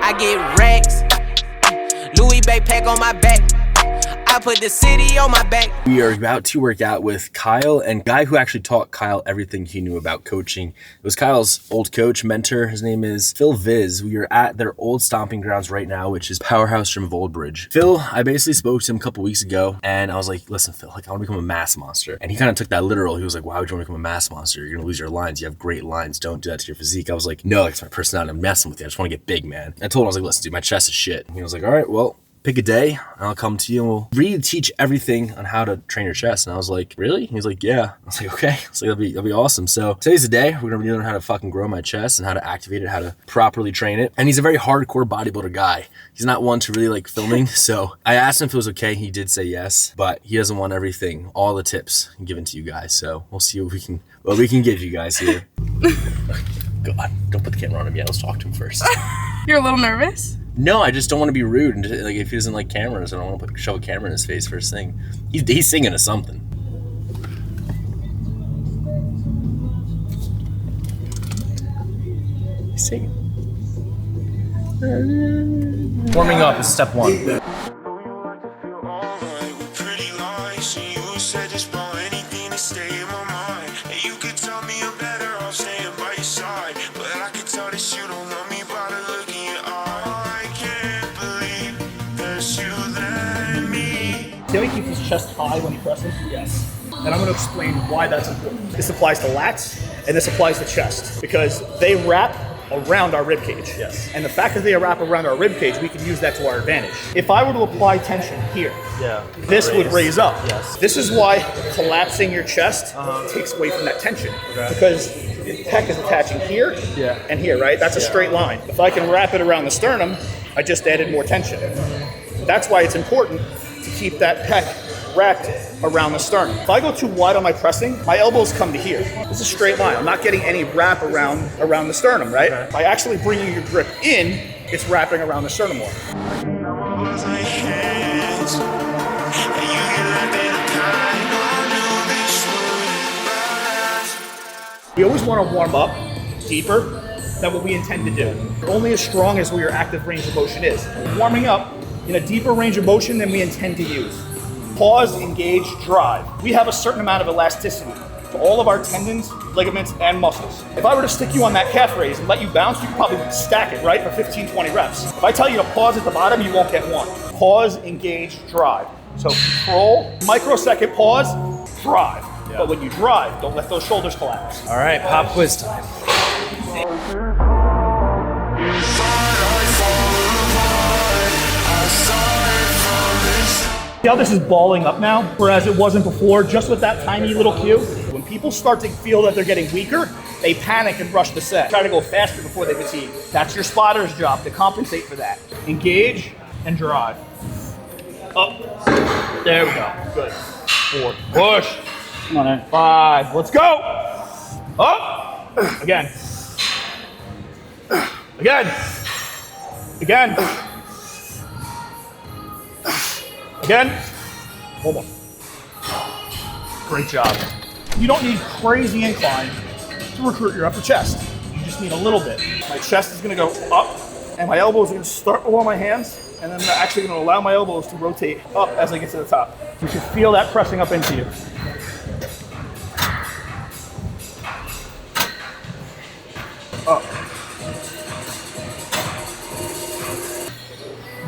I get racks. Louis backpack on my back. I put the city on my back. We are about to work out with Kyle, and guy who actually taught Kyle everything he knew about coaching. It was Kyle's old coach, mentor. His name is Phil Viz. We are at their old stomping grounds right now, which is Powerhouse Gym of Old Bridge. Phil, I basically spoke to him a couple weeks ago, and I was like, listen, Phil, like I want to become a mass monster. And he kind of took that literal. He was like, why would you want to become a mass monster? You're going to lose your lines. You have great lines. Don't do that to your physique. I was like, no, it's my personality. I'm messing with you. I just want to get big, man. I told him, I was like, listen, dude, my chest is shit. And he was like, all right, well, pick a day and I'll come to you and we'll really teach everything on how to train your chest. And I was like, really? He was like, yeah. I was like, okay. I was like, that'll be awesome. So today's the day. We're going to learn how to fucking grow my chest and how to activate it, how to properly train it. And he's a very hardcore bodybuilder guy. He's not one to really like filming. So I asked him if it was okay. He did say yes, but he doesn't want everything, all the tips given to you guys. So we'll see what we can give you guys here. God, don't put the camera on him yet. Let's talk to him first. You're a little nervous? No, I just don't want to be rude. And like, if he doesn't like cameras, I don't want to shove a camera in his face first thing. He's singing to something. He's singing. Warming up is step one. Can we keep his chest high when he presses? Yes. And I'm going to explain why that's important. This applies to lats and this applies to chest because they wrap around our rib cage. Yes. And the fact that they wrap around our rib cage, we can use that to our advantage. If I were to apply tension here, this would raise up. Yes. This is why collapsing your chest takes away from that tension because the pec is attaching here and here, right? That's a straight line. If I can wrap it around the sternum, I just added more tension. That's why it's important to keep that pec wrapped around the sternum. If I go too wide on my pressing, my elbows come to here. It's a straight line. I'm not getting any wrap around the sternum, right? Okay. By actually bringing your grip in, it's wrapping around the sternum more. We always want to warm up deeper than what we intend to do. We're only as strong as where your active range of motion is. Warming up in a deeper range of motion than we intend to use. Pause, engage, drive. We have a certain amount of elasticity to all of our tendons, ligaments, and muscles. If I were to stick you on that calf raise and let you bounce, you could probably stack it, right, for 15, 20 reps. If I tell you to pause at the bottom, you won't get one. Pause, engage, drive. So control, microsecond pause, drive. Yeah. But when you drive, don't let those shoulders collapse. All right, pop quiz time. See how this is balling up now, whereas it wasn't before, just with that tiny little cue? When people start to feel that they're getting weaker, they panic and rush the set. Try to go faster before they fatigue. That's your spotter's job, to compensate for that. Engage and drive. Up. There we go. Good. 4. Push. Come on in. 5. Let's go. Up. Again. Again. Again. Again. One more. Great job. You don't need crazy incline to recruit your upper chest. You just need a little bit. My chest is going to go up, and my elbows are going to start below my hands, and then I'm actually going to allow my elbows to rotate up as I get to the top. You should feel that pressing up into you. Up.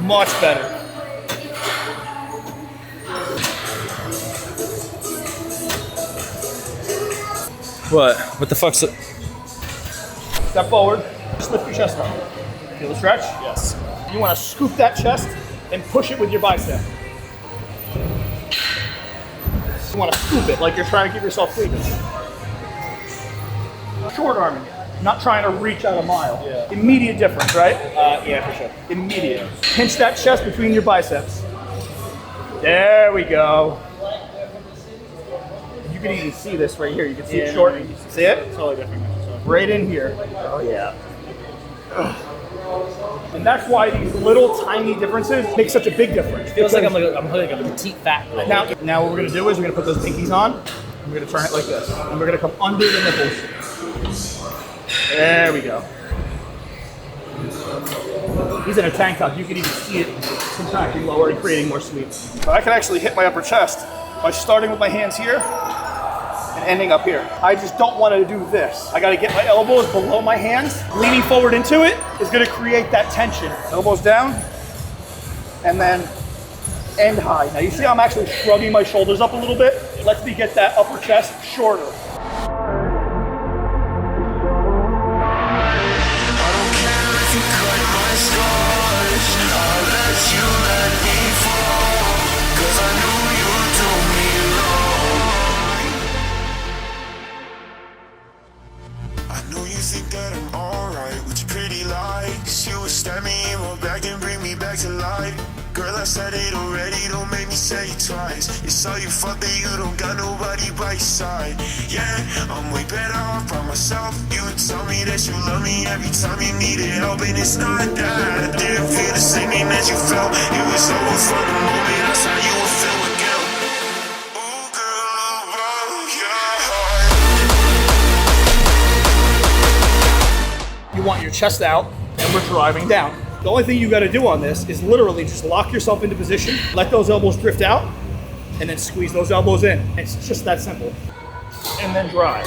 Much better. What the fuck's it? Step forward, just lift your chest up. Feel the stretch? Yes. You want to scoop that chest and push it with your bicep. You want to scoop it like you're trying to give yourself freedom. Short arming it, not trying to reach out a mile. Yeah. Immediate difference, right? Yeah, for sure. Immediate. Pinch that chest between your biceps. There we go. You can even see this right here. You can see it short. See it? Totally different. Right in here. Oh yeah. And that's why these little tiny differences make such a big difference. Feels like I'm like a petite fat girl. Now what we're gonna do is we're gonna put those pinkies on. And we're gonna turn it like this, and we're gonna come under the nipples. There we go. He's in a tank top. You can even see it contracting lower and creating more sweep. So I can actually hit my upper chest by starting with my hands here and ending up here. I just don't want to do this. I got to get my elbows below my hands. Leaning forward into it is going to create that tension. Elbows down and then end high. Now you see I'm actually shrugging my shoulders up a little bit. It lets me get that upper chest shorter. Girl, I said it already, don't make me say it twice. It's all your fault that you don't got nobody by your side. Yeah, I'm way better off by myself. You would tell me that you love me every time you needed help, and it's not that I didn't feel the same thing that you felt. It was over from the moment I saw you would feel again. Oh girl, broke your heart. You want your chest out and we're driving down. The only thing you got to do on this is literally just lock yourself into position, let those elbows drift out, and then squeeze those elbows in. It's just that simple. And then drive.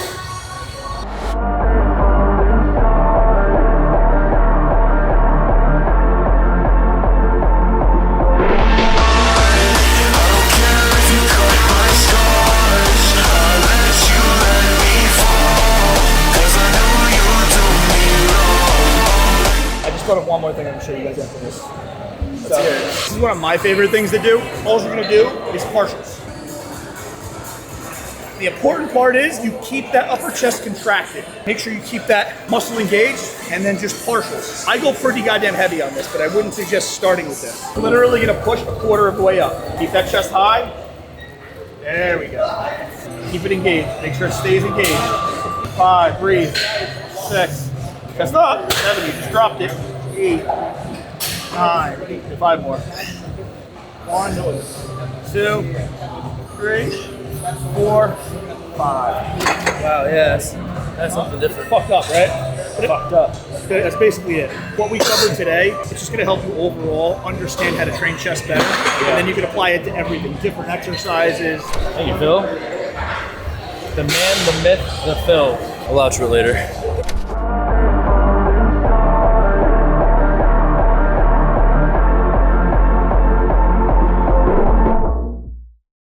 Thought of one more thing I'm gonna show you guys after this. So, this is one of my favorite things to do. All you're gonna do is partials. The important part is you keep that upper chest contracted. Make sure you keep that muscle engaged, and then just partials. I go pretty goddamn heavy on this, but I wouldn't suggest starting with this. I'm literally gonna push a quarter of the way up. Keep that chest high. There we go. Keep it engaged. Make sure it stays engaged. 5, breathe. 6, chest up. 7, you just dropped it. 8, 9, 5 more. 1, 2, 3, 4, 5. Wow, yes. That's something different. Fucked up, right? Fucked up. That's basically it. What we covered today, it's just going to help you overall understand how to train chest better. And then you can apply it to everything, different exercises. Thank you, Phil. The man, the myth, the Phil. I'll outro later.